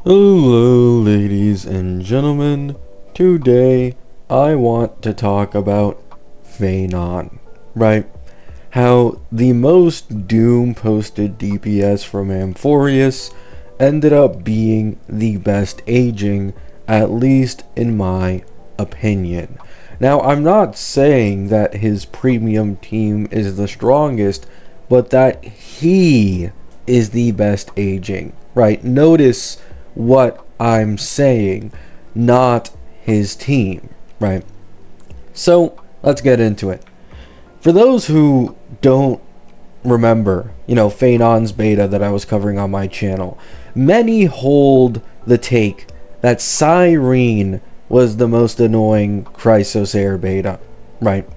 Hello, ladies and gentlemen. Today, I want to talk about Feyen, right? How the most doom-posted DPS from Amphoreus ended up being the best aging, at least in my opinion. Now, I'm not saying that his premium team is the strongest, but that he is the best aging, right? Notice what I'm saying, not his team, right? So let's get into it. For those who don't remember, Feynon's beta that I was covering on my channel, many hold the take that Cyrene was the most annoying Chrysosaur beta, right?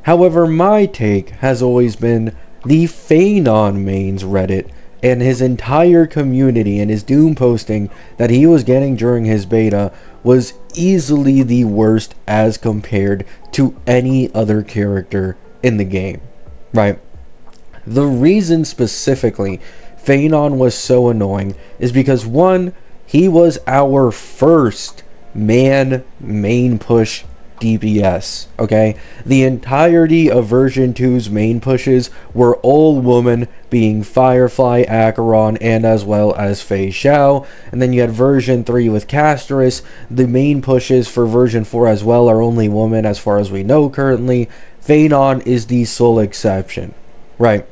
However, my take has always been the Feyen mains Reddit and his entire community and his doom posting that he was getting during his beta was easily the worst as compared to any other character in the game, right? The reason specifically Feyen was so annoying is because, one, he was our first main push DPS, okay? The entirety of version 2's main pushes were all women, being Firefly, Acheron, and as well as Fei Xiao. And then you had version 3 with Casterus. The main pushes for version 4 as well are only women as far as we know currently. Feyen is the sole exception, right?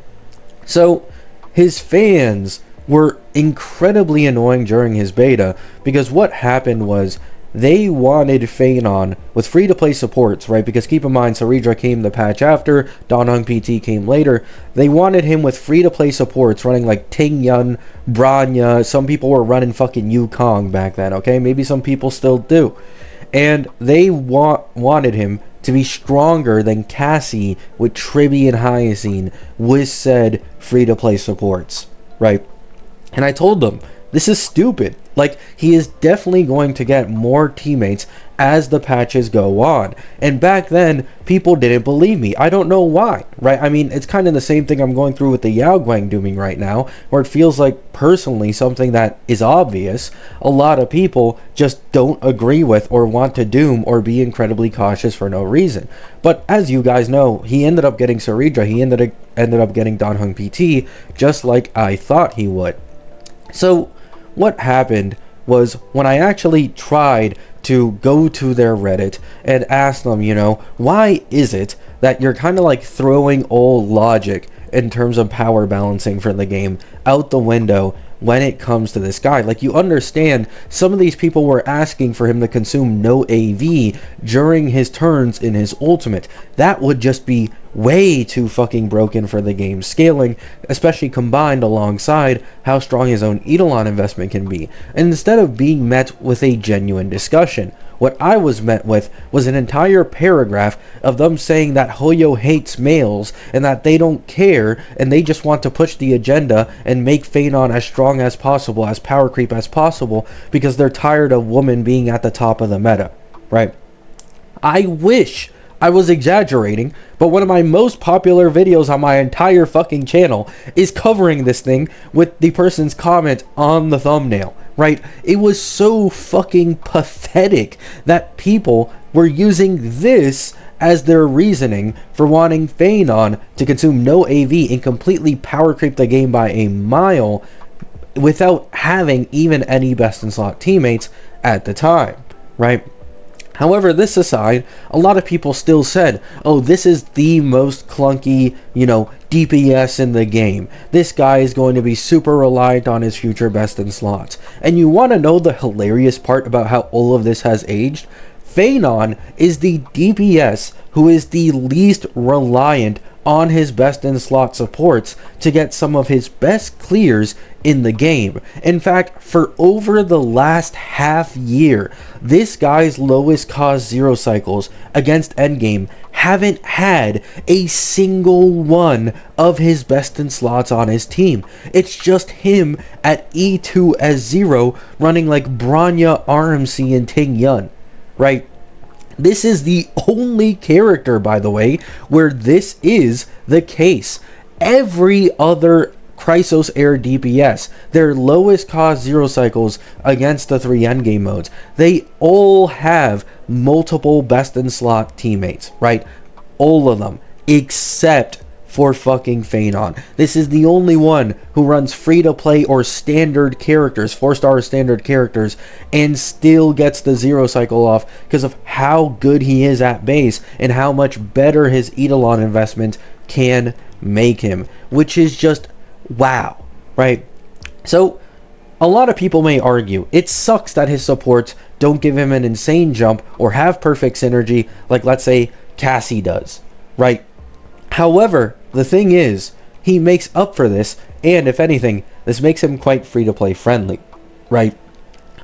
So his fans were incredibly annoying during his beta because what happened was they wanted Feyen with free-to-play supports, right? Because keep in mind, Saridra came the patch after, Donhung PT came later. They wanted him with free-to-play supports running like Tingyun, Branya. Some people were running fucking Yukong back then, okay? Maybe some people still do. And they wanted him to be stronger than Cassie with Tribi and Hyacine with said free-to-play supports, right? And I told them, this is stupid. Like, he is definitely going to get more teammates as the patches go on. And back then, people didn't believe me. I don't know why, right? I mean, it's kind of the same thing I'm going through with the Yao Guang dooming right now, where it feels like, personally, something that is obvious, a lot of people just don't agree with or want to doom or be incredibly cautious for no reason. But as you guys know, he ended up getting Saridra, he ended up getting Donhung PT, just like I thought he would. So what happened was when I actually tried to go to their Reddit and ask them, why is it that you're kind of like throwing all logic in terms of power balancing for the game out the window when it comes to this guy? Like, you understand, some of these people were asking for him to consume no AV during his turns in his ultimate. That would just be way too fucking broken for the game's scaling, especially combined alongside how strong his own Eidolon investment can be. And instead of being met with a genuine discussion, what I was met with was an entire paragraph of them saying that Hoyo hates males and that they don't care and they just want to push the agenda and make Feyen as strong as possible, as power creep as possible, because they're tired of women being at the top of the meta, right? I wish I was exaggerating, but one of my most popular videos on my entire fucking channel is covering this thing with the person's comment on the thumbnail, right? It was so fucking pathetic that people were using this as their reasoning for wanting Feyen to consume no AV and completely power creep the game by a mile without having even any best in slot teammates at the time, right? However, this aside, a lot of people still said, oh, this is the most clunky, DPS in the game. This guy is going to be super reliant on his future best in slots. And you want to know the hilarious part about how all of this has aged? Feyen is the DPS who is the least reliant on his best in slot supports to get some of his best clears in the game. In fact, for over the last half year, this guy's lowest cost zero cycles against endgame haven't had a single one of his best in slots on his team. It's just him at E2 as 0 running like Branya, RMC, and Ting Yun, right? This is the only character, by the way, where this is the case. Every other Chrysos Air DPS, their lowest cost 0 cycles against the 3 endgame modes. They all have multiple best in slot teammates, right? All of them, except for fucking Feyen. This is the only one who runs free to play or standard characters, 4-star standard characters, and still gets the 0 cycle off because of how good he is at base and how much better his Eidolon investment can make him, which is just wow, right? So a lot of people may argue it sucks that his supports don't give him an insane jump or have perfect synergy like, let's say, Cassie does, right? However, the thing is, he makes up for this, and if anything, this makes him quite free-to-play friendly, right?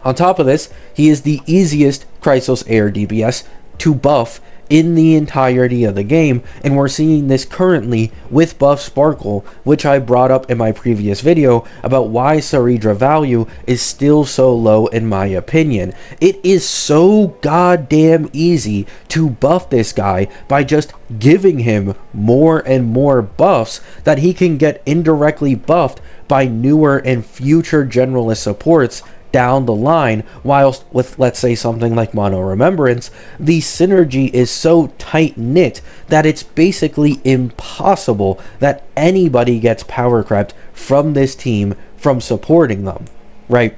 On top of this, he is the easiest Chrysos Air DPS to buff in the entirety of the game, and we're seeing this currently with buff Sparkle, which I brought up in my previous video about why Saridra value is still so low in my opinion. It is so goddamn easy to buff this guy by just giving him more and more buffs that he can get indirectly buffed by newer and future generalist supports down the line, whilst with, let's say, something like Mono Remembrance, the synergy is so tight-knit that it's basically impossible that anybody gets power crept from this team from supporting them, right?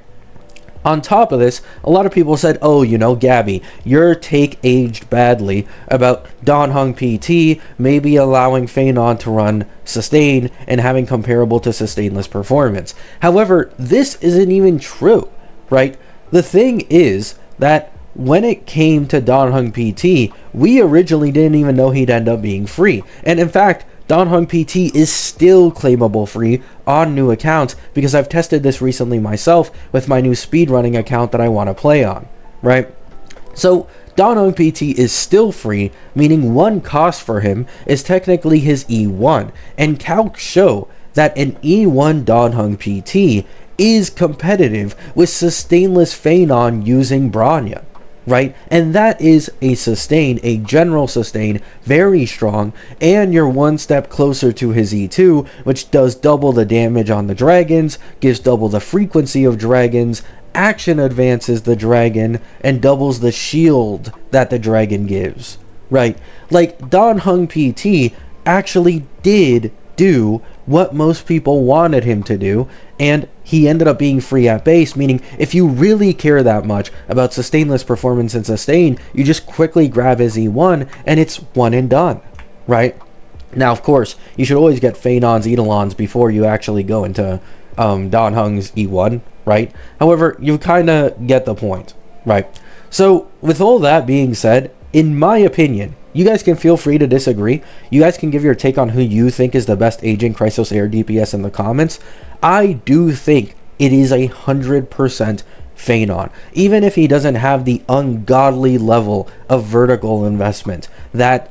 On top of this, a lot of people said, oh, you know, Gabby, your take aged badly about Dan Heng PT maybe allowing Feyen to run sustain and having comparable to sustainless performance. However, this isn't even true, right? The thing is that when it came to Dan Heng PT, we originally didn't even know he'd end up being free. And in fact, Dan Heng PT is still claimable free on new accounts because I've tested this recently myself with my new speedrunning account that I want to play on, right? So Dan Heng PT is still free, meaning one cost for him is technically his E1, and calcs show that an E1 Dan Heng PT is competitive with sustainless Feyen using Bronya, right? And that is a sustain, a general sustain, very strong, and you're one step closer to his E2, which does double the damage on the dragons, gives double the frequency of dragons, action advances the dragon, and doubles the shield that the dragon gives, right? Like, Dan Heng PT actually did do what most people wanted him to do, and he ended up being free at base, meaning if you really care that much about sustainless performance and sustain, you just quickly grab his E1 and it's one and done, right? Now, of course, you should always get Feyen's Eidolons before you actually go into Dan Heng's E1, right? However, you kind of get the point, right? So, with all that being said, in my opinion, you guys can feel free to disagree. You guys can give your take on who you think is the best aging Chrysos Air DPS in the comments. I do think it is 100% Feyen, even if he doesn't have the ungodly level of vertical investment that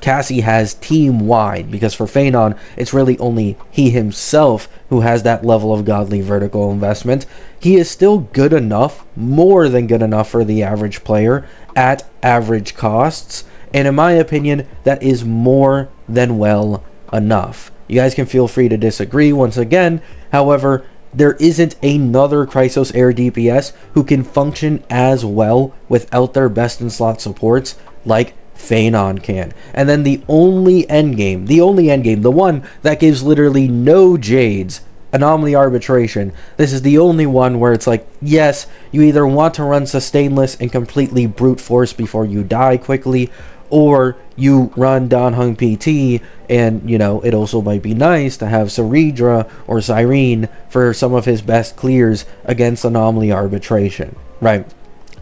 Cassie has team-wide, because for Feyen, it's really only he himself who has that level of godly vertical investment. He is still good enough, more than good enough for the average player at average costs, and in my opinion, that is more than well enough. You guys can feel free to disagree once again. However, there isn't another Chrysos Air DPS who can function as well without their best in slot supports like Feyen can. And then the only endgame, the one that gives literally no Jades, Anomaly Arbitration. This is the only one where it's like, yes, you either want to run sustainless and completely brute force before you die quickly, or you run Dan Heng PT, and, you know, it also might be nice to have Saridra or Cyrene for some of his best clears against Anomaly Arbitration, right?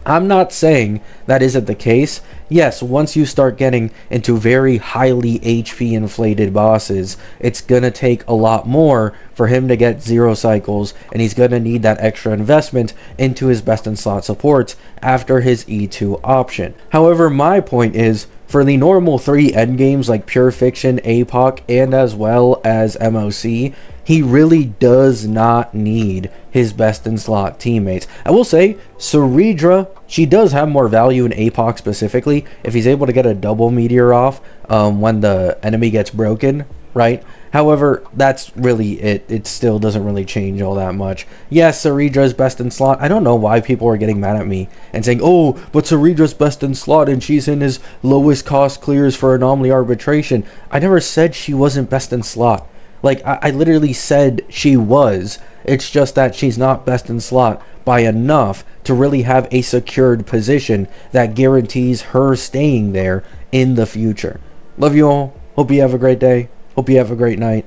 I'm not saying that isn't the case. Yes, once you start getting into very highly HP inflated bosses, it's gonna take a lot more for him to get 0 cycles, and he's gonna need that extra investment into his best in slot supports after his E2 option. However, my point is, for the normal 3 endgames like Pure Fiction, APOC, and as well as MOC, he really does not need his best in slot teammates. I will say, Saridra, she does have more value in APOC specifically. If he's able to get a double meteor off when the enemy gets broken, right? However, that's really it. It still doesn't really change all that much. Yes, Saridra's best in slot. I don't know why people are getting mad at me and saying, oh, but Saridra's best in slot and she's in his lowest cost clears for anomaly arbitration. I never said she wasn't best in slot. Like, I literally said she was. It's just that she's not best in slot by enough to really have a secured position that guarantees her staying there in the future. Love you all. Hope you have a great day. Hope you have a great night.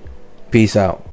Peace out.